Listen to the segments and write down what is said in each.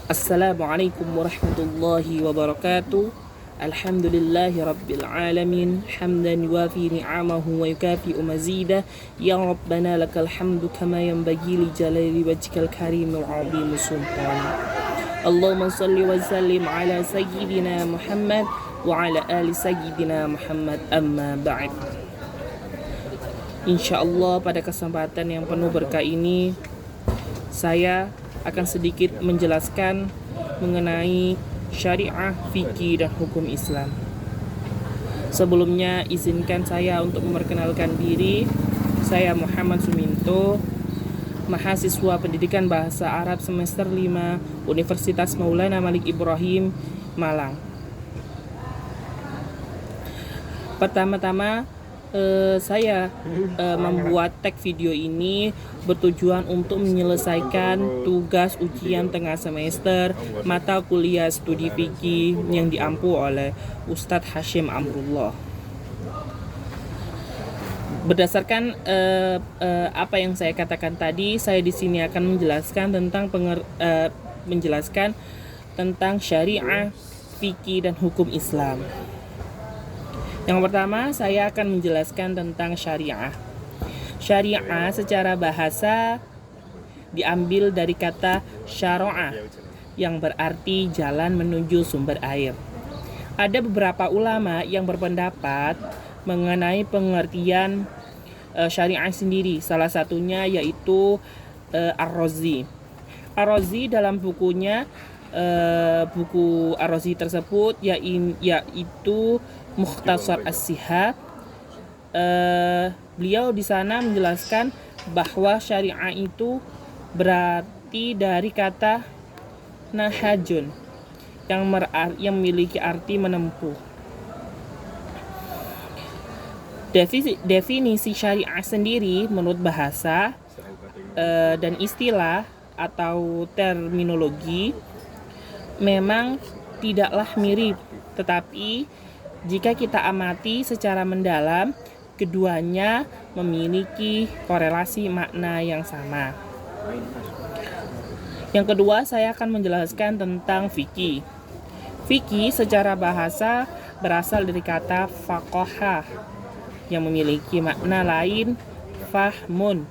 Assalamualaikum warahmatullahi wabarakatuh. Alhamdulillahi rabbil alamin. Hamdan yuwafi ni'amahu wa yukafi'u mazidah. Ya Rabbana lakal hamdu kama yanbaghi li jalali wajhikal karim wa 'azimi sultan. Allahumma salli wa sallim ala sayyidina Muhammad wa ala ali sayyidina Muhammad, amma ba'd. Insyaallah pada kesempatan yang penuh berkah ini saya akan sedikit menjelaskan mengenai syariah, fikih, dan hukum Islam. Sebelumnya izinkan saya untuk memperkenalkan diri. Saya Muhammad Suminto, mahasiswa pendidikan bahasa Arab semester 5 Universitas Maulana Malik Ibrahim, Malang. Pertama-tama saya membuat tag video ini bertujuan untuk menyelesaikan tugas ujian tengah semester mata kuliah studi fikih yang diampu oleh Ustadz Hashim Amrullah. Berdasarkan apa yang saya katakan tadi, saya di sini akan menjelaskan tentang syariah, fikih, dan hukum Islam. Yang pertama, saya akan menjelaskan tentang syariah. Syariah secara bahasa diambil dari kata syara'a yang berarti jalan menuju sumber air. Ada beberapa ulama yang berpendapat mengenai pengertian syariah sendiri. Salah satunya yaitu Ar-Razi. Ar-Razi dalam bukunya, buku Ar-Razi tersebut yaitu Mukhtasar As-Sihah. Beliau di sana menjelaskan bahwa syariah itu berarti dari kata nahajun yang memiliki arti menempuh. Definisi syariah sendiri menurut bahasa dan istilah atau terminologi memang tidaklah mirip, tetapi jika kita amati secara mendalam, keduanya memiliki korelasi makna yang sama. Yang kedua, saya akan menjelaskan tentang fikih. Fikih secara bahasa berasal dari kata faqaha yang memiliki makna lain, fahmun,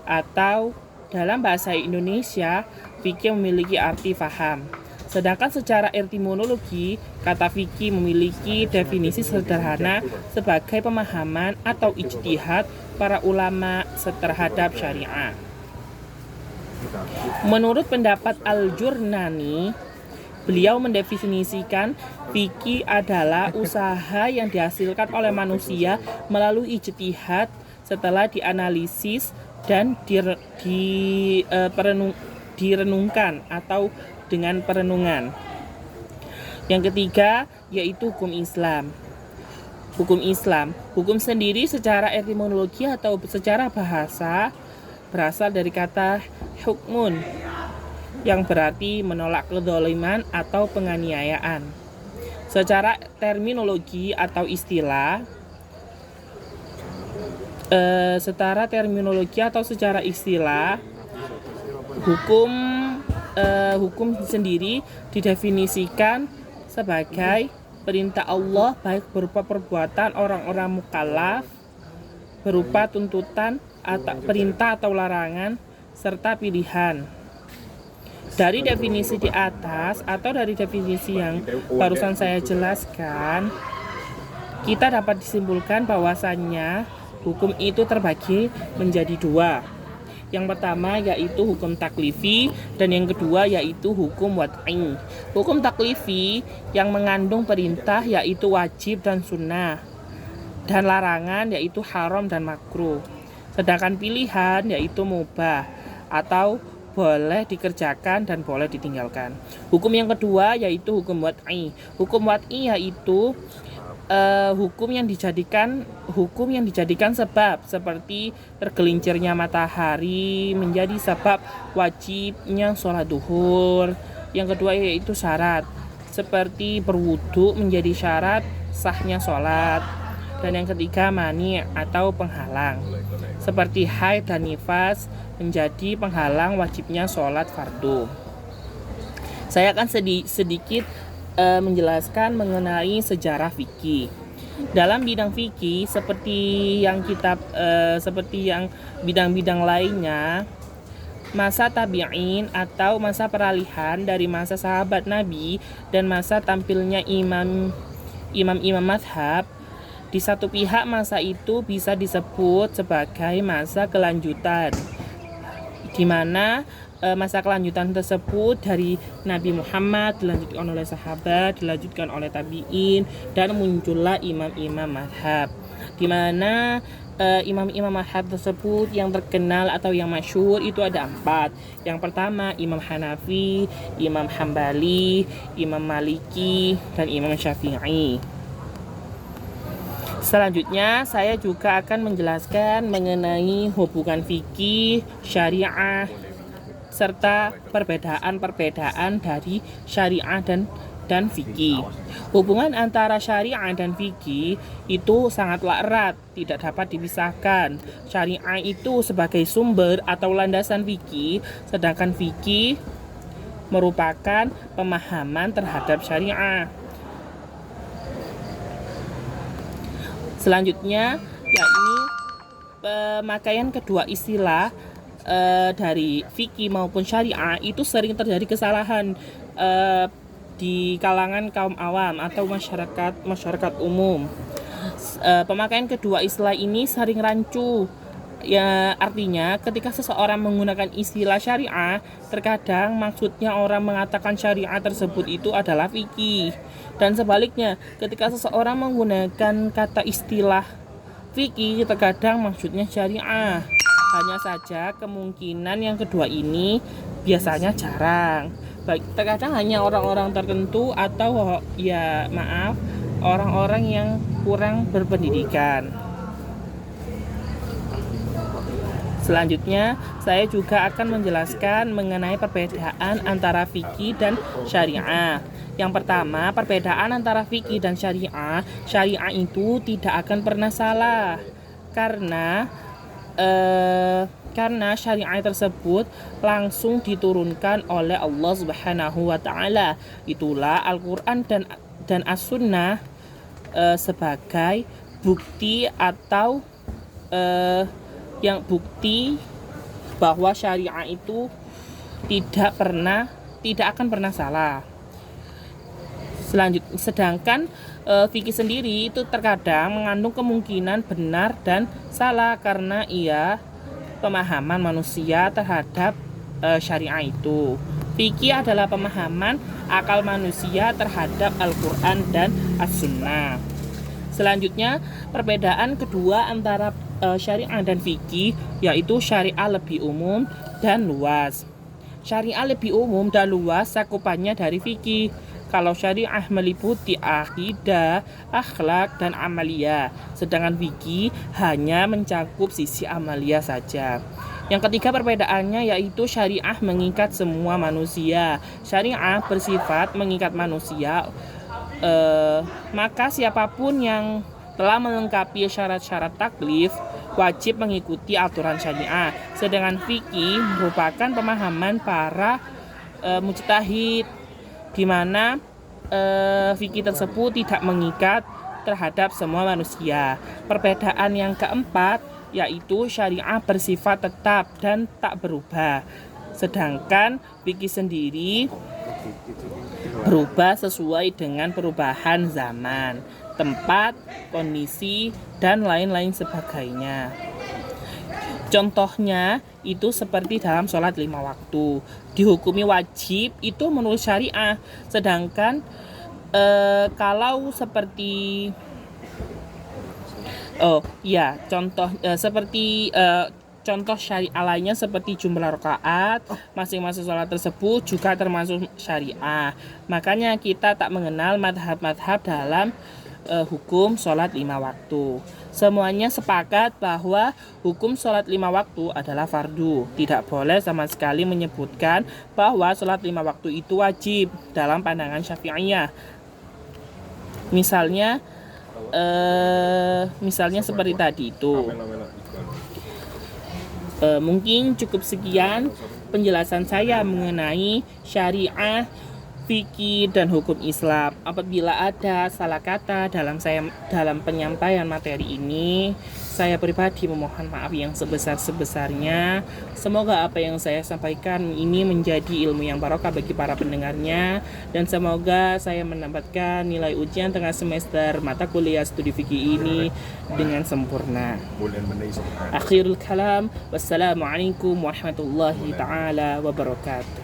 atau dalam bahasa Indonesia, fikih memiliki arti faham. Sedangkan secara etimologi, kata fikih memiliki definisi sederhana sebagai pemahaman atau ijtihad para ulama terhadap syariah. Menurut pendapat Al-Jurnani, beliau mendefinisikan fikih adalah usaha yang dihasilkan oleh manusia melalui ijtihad setelah dianalisis dan direnungkan atau dengan perenungan. Yang ketiga yaitu hukum Islam. Hukum sendiri secara etimologi atau secara bahasa berasal dari kata hukmun yang berarti menolak kedzaliman atau penganiayaan. Secara terminologi atau istilah, hukum sendiri didefinisikan sebagai perintah Allah baik berupa perbuatan orang-orang mukallaf, berupa tuntutan atau perintah atau larangan, serta pilihan. Dari definisi di atas atau dari definisi yang barusan saya jelaskan, kita dapat disimpulkan bahwasannya hukum itu terbagi menjadi dua. Yang pertama yaitu hukum taklifi dan yang kedua yaitu hukum wad'i. Hukum taklifi yang mengandung perintah yaitu wajib dan sunnah, dan larangan yaitu haram dan makruh. Sedangkan pilihan yaitu mubah atau boleh dikerjakan dan boleh ditinggalkan. Hukum yang kedua yaitu hukum wad'i. Hukum wad'i yaitu hukum yang dijadikan sebab, seperti tergelincirnya matahari menjadi sebab wajibnya sholat duhur. Yang kedua yaitu syarat, seperti berwudu menjadi syarat sahnya sholat. Dan yang ketiga mani atau penghalang, seperti haid dan nifas menjadi penghalang wajibnya sholat fardu. Saya akan sedikit menjelaskan mengenai sejarah fikih. Dalam bidang fikih seperti yang bidang-bidang lainnya, masa tabi'in atau masa peralihan dari masa sahabat Nabi dan masa tampilnya imam-imam mazhab, di satu pihak masa itu bisa disebut sebagai masa kelanjutan, di mana masa kelanjutan tersebut dari Nabi Muhammad dilanjutkan oleh sahabat, dilanjutkan oleh tabi'in, dan muncullah imam-imam mazhab, di mana imam-imam mazhab tersebut yang terkenal atau yang masyhur itu ada 4. Yang pertama Imam Hanafi, Imam Hambali, Imam Maliki, dan Imam Syafi'i. Selanjutnya saya juga akan menjelaskan mengenai hubungan fikih, syariah, serta perbedaan-perbedaan dari syariah dan fikih. Hubungan antara syariah dan fikih itu sangatlah erat, tidak dapat dipisahkan. Syariah itu sebagai sumber atau landasan fikih, sedangkan fikih merupakan pemahaman terhadap syariah. Selanjutnya yakni pemakaian kedua istilah dari fikih maupun syariah itu sering terjadi kesalahan di kalangan kaum awam atau masyarakat umum. Pemakaian kedua istilah ini sering rancu. Ya, artinya ketika seseorang menggunakan istilah syariah, terkadang maksudnya orang mengatakan syariah tersebut itu adalah fikih. Dan sebaliknya, ketika seseorang menggunakan kata istilah fikih, terkadang maksudnya syariah. Hanya saja kemungkinan yang kedua ini biasanya jarang. Terkadang hanya orang-orang tertentu atau orang-orang yang kurang berpendidikan. Selanjutnya, saya juga akan menjelaskan mengenai perbedaan antara fikih dan syariah. Yang pertama, perbedaan antara fikih dan syariah. Syariah itu tidak akan pernah salah karena syariat tersebut langsung diturunkan oleh Allah Subhanahu wa taala. Itulah Al-Qur'an dan As-Sunnah sebagai bukti atau yang bukti bahwa syariat itu tidak akan pernah salah. Sedangkan fikih sendiri itu terkadang mengandung kemungkinan benar dan salah karena ia pemahaman manusia terhadap syariat itu. Fikih adalah pemahaman akal manusia terhadap Al-Qur'an dan As-Sunnah. Selanjutnya, perbedaan kedua antara syariah dan fikih yaitu syariah lebih umum dan luas. Syariah lebih umum dan luas cakupannya dari fikih. Kalau syariah meliputi akidah, akhlak, dan amalia, sedangkan fikih hanya mencakup sisi amalia saja. Yang ketiga perbedaannya yaitu syariah mengikat semua manusia. Syariah bersifat mengikat manusia, maka siapapun yang telah melengkapi syarat-syarat taklif wajib mengikuti aturan syariah. Sedangkan fikih merupakan pemahaman para mujtahid, di mana fikih tersebut tidak mengikat terhadap semua manusia. Perbedaan yang keempat yaitu syariah bersifat tetap dan tak berubah, sedangkan fikih sendiri berubah sesuai dengan perubahan zaman, tempat, kondisi, dan lain-lain sebagainya. Contohnya itu seperti dalam sholat 5 waktu dihukumi wajib itu menurut syariah, sedangkan kalau seperti contoh syariah lainnya seperti jumlah rakaat masing-masing sholat tersebut juga termasuk syariah. Makanya kita tak mengenal madhab-madhab dalam hukum sholat 5 waktu. Semuanya sepakat bahwa hukum sholat 5 waktu adalah fardu. Tidak boleh sama sekali menyebutkan bahwa sholat 5 waktu itu wajib dalam pandangan Syafi'iyah. Misalnya seperti tadi itu. Mungkin cukup sekian penjelasan saya mengenai syariah fikih dan hukum Islam. Apabila ada salah kata dalam penyampaian materi ini, saya pribadi memohon maaf yang sebesar-sebesarnya. Semoga apa yang saya sampaikan ini menjadi ilmu yang barokah bagi para pendengarnya, dan semoga saya mendapatkan nilai ujian tengah semester mata kuliah studi fikih ini dengan sempurna. Akhirul kalam, wassalamualaikum warahmatullahi taala wabarakatuh.